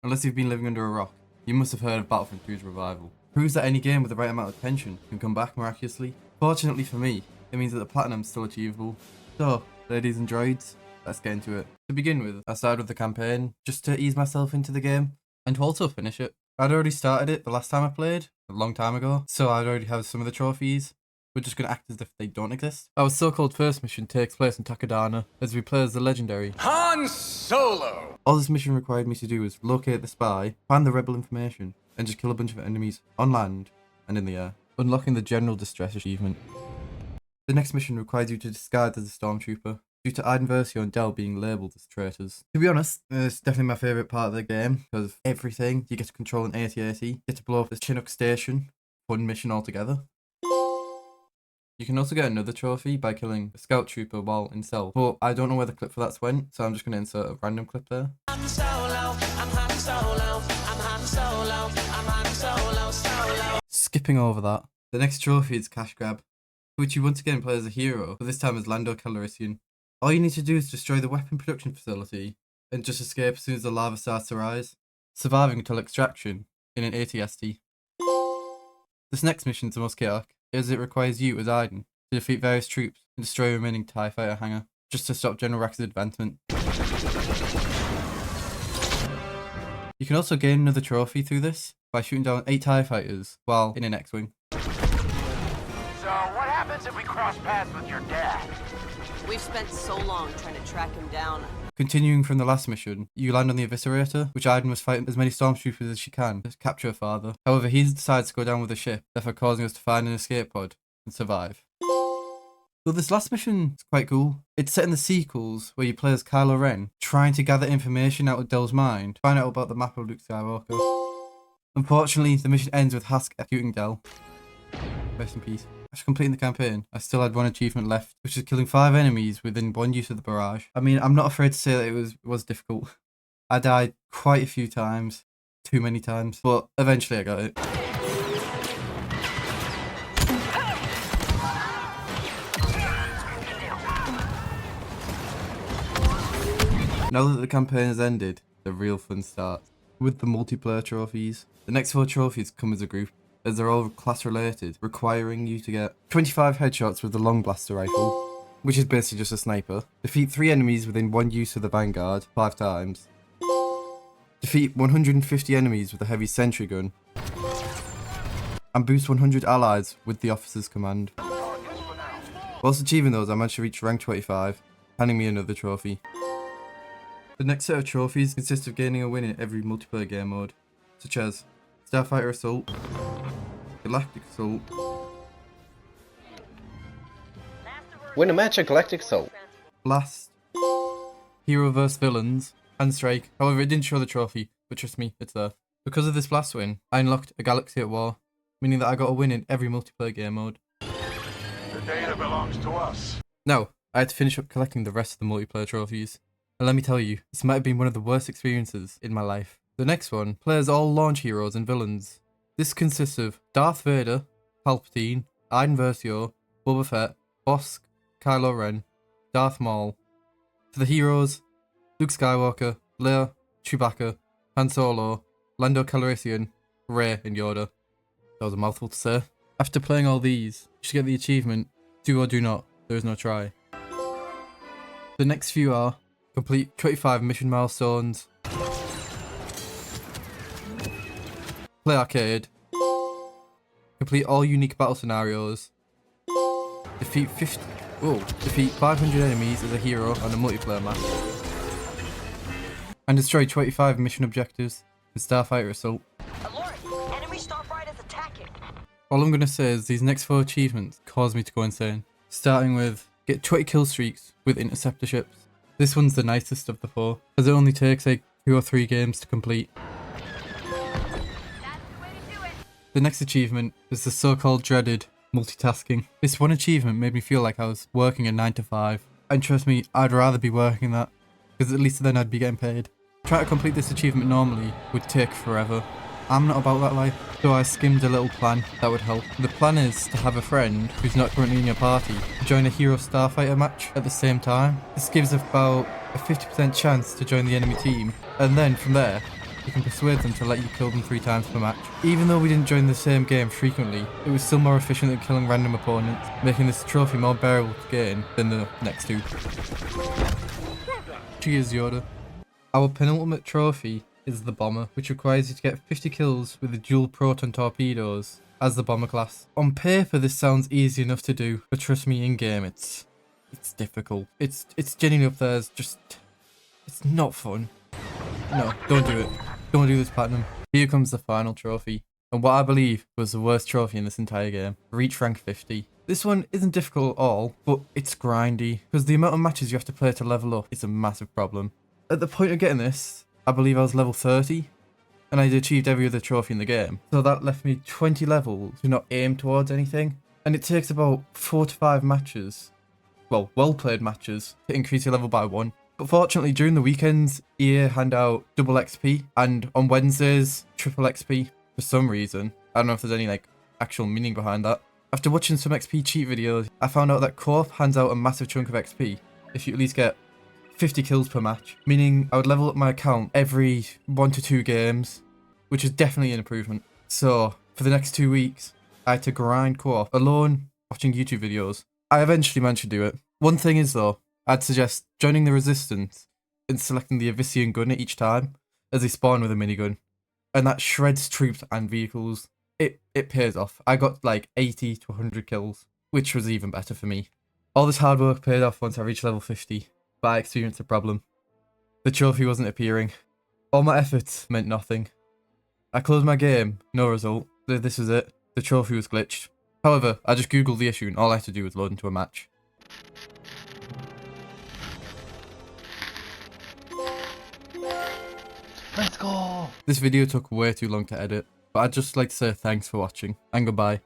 Unless you've been living under a rock, you must have heard of Battlefront 2's revival. It proves that any game with the right amount of tension can come back miraculously. Fortunately for me, it means that the platinum's still achievable. So, ladies and droids, let's get into it. To begin with, I started with the campaign, just to ease myself into the game, and to also finish it. I'd already started it the last time I played, a long time ago, so I'd already have some of the trophies. We're just going to act as if they don't exist. Our so-called first mission takes place in Takodana, as we play as the legendary Han Solo! All this mission required me to do was locate the spy, find the rebel information, and just kill a bunch of enemies on land and in the air, unlocking the General Distress achievement. The next mission requires you to disguise as a stormtrooper, due to Iden Versio and Del being labelled as traitors. To be honest, it's definitely my favourite part of the game, because of everything. You get to control an AT-AT, get to blow up the Chinook station, fun mission altogether. You can also get another trophy by killing a scout trooper while in stealth, but I don't know where the clip for that's went, so I'm just going to insert a random clip there. I'm Solo, I'm Han Solo, I'm Han Solo, I'm Han Solo, Solo. Skipping over that. The next trophy is Cash Grab, which you once again play as a hero, but this time as Lando Calrissian. All you need to do is destroy the weapon production facility, and just escape as soon as the lava starts to rise, surviving until extraction in an AT-ST. This next mission is the most chaotic, as it requires you as Iden to defeat various troops and destroy a remaining TIE fighter hangar, just to stop General Rex's advancement. You can also gain another trophy through this by shooting down 8 TIE fighters while in an X-Wing. So, what happens if we cross paths with your dad? We've spent so long trying to track him down. Continuing from the last mission, you land on the Eviscerator, which Iden must fight as many stormtroopers as she can to capture her father. However, he decides to go down with the ship, therefore causing us to find an escape pod and survive. So this last mission is quite cool. It's set in the sequels, where you play as Kylo Ren, trying to gather information out of Del's mind, find out about the map of Luke Skywalker. Unfortunately, the mission ends with Hask executing Del. Rest in peace. After completing the campaign, I still had one achievement left, which is killing 5 enemies within one use of the barrage. I mean, I'm not afraid to say that it was difficult. I died quite a few times, too many times, but eventually I got it. Now that the campaign has ended, the real fun starts, with the multiplayer trophies. The next 4 trophies come as a group, as they're all class related, requiring you to get 25 headshots with the long blaster rifle, which is basically just a sniper, defeat 3 enemies within one use of the Vanguard 5 times, defeat 150 enemies with a heavy sentry gun, and boost 100 allies with the officer's command. Whilst achieving those, I managed to reach rank 25, handing me another trophy. The next set of trophies consists of gaining a win in every multiplayer game mode, such as Starfighter Assault, Galactic Assault, Win a match at Galactic Assault, Blast, Hero vs Villains, and Strike. However, it didn't show the trophy, but trust me, it's there. Because of this Blast win, I unlocked a Galaxy at War, meaning that I got a win in every multiplayer game mode. The data belongs to us. Now, I had to finish up collecting the rest of the multiplayer trophies, and let me tell you, this might have been one of the worst experiences in my life. The next one plays all launch heroes and villains. This consists of Darth Vader, Palpatine, Iden Versio, Boba Fett, Bosk, Kylo Ren, Darth Maul. For the heroes, Luke Skywalker, Leia, Chewbacca, Han Solo, Lando Calrissian, Rey, and Yoda. That was a mouthful to say. After playing all these, you should get the achievement, Do or Do Not, There Is No Try. The next few are complete 25 mission milestones, play arcade, complete all unique battle scenarios, defeat 500 enemies as a hero on a multiplayer map, and destroy 25 mission objectives with Starfighter Assault. Alert! Enemy starfighter is attacking. All I'm going to say is these next 4 achievements caused me to go insane. Starting with get 20 kill streaks with interceptor ships. This one's the nicest of the 4, as it only takes like 2 or 3 games to complete. The next achievement is the so-called dreaded multitasking. This one achievement made me feel like I was working a 9 to 5. And trust me, I'd rather be working that, because at least then I'd be getting paid. Trying to complete this achievement normally would take forever. I'm not about that life, so I skimmed a little plan that would help. The plan is to have a friend who's not currently in your party join a Hero Starfighter match at the same time. This gives about a 50% chance to join the enemy team, and then from there, you can persuade them to let you kill them 3 times per match. Even though we didn't join the same game frequently, it was still more efficient than killing random opponents, making this trophy more bearable to gain than the next 2. Cheers, Yoda. Our penultimate trophy is the Bomber, which requires you to get 50 kills with the dual proton torpedoes as the Bomber class. On paper this sounds easy enough to do, but trust me, in game it's difficult. It's genuinely up there, it's not fun. No, don't do it. Don't do this, Platinum. Here comes the final trophy, and what I believe was the worst trophy in this entire game. Reach rank 50. This one isn't difficult at all, but it's grindy, because the amount of matches you have to play to level up is a massive problem. At the point of getting this, I believe I was level 30, and I'd achieved every other trophy in the game. So that left me 20 levels to not aim towards anything, and it takes about 4 to 5 matches, well-played matches, to increase your level by 1. But fortunately, during the weekends, EA hand out double XP, and on Wednesdays, triple XP, for some reason. I don't know if there's any actual meaning behind that. After watching some XP cheat videos, I found out that Co-op hands out a massive chunk of XP if you at least get 50 kills per match, meaning I would level up my account every 1 to 2 games, which is definitely an improvement. So, for the next 2 weeks, I had to grind Co-op alone, watching YouTube videos. I eventually managed to do it. One thing is though, I'd suggest joining the Resistance and selecting the Avician gunner each time, as they spawn with a minigun, and that shreds troops and vehicles. It pays off. I got 80 to 100 kills, which was even better for me. All this hard work paid off once I reached level 50, but I experienced a problem. The trophy wasn't appearing. All my efforts meant nothing. I closed my game, no result. This was it. The trophy was glitched. However, I just googled the issue and all I had to do was load into a match. Let's go! This video took way too long to edit, but I'd just like to say thanks for watching, and goodbye.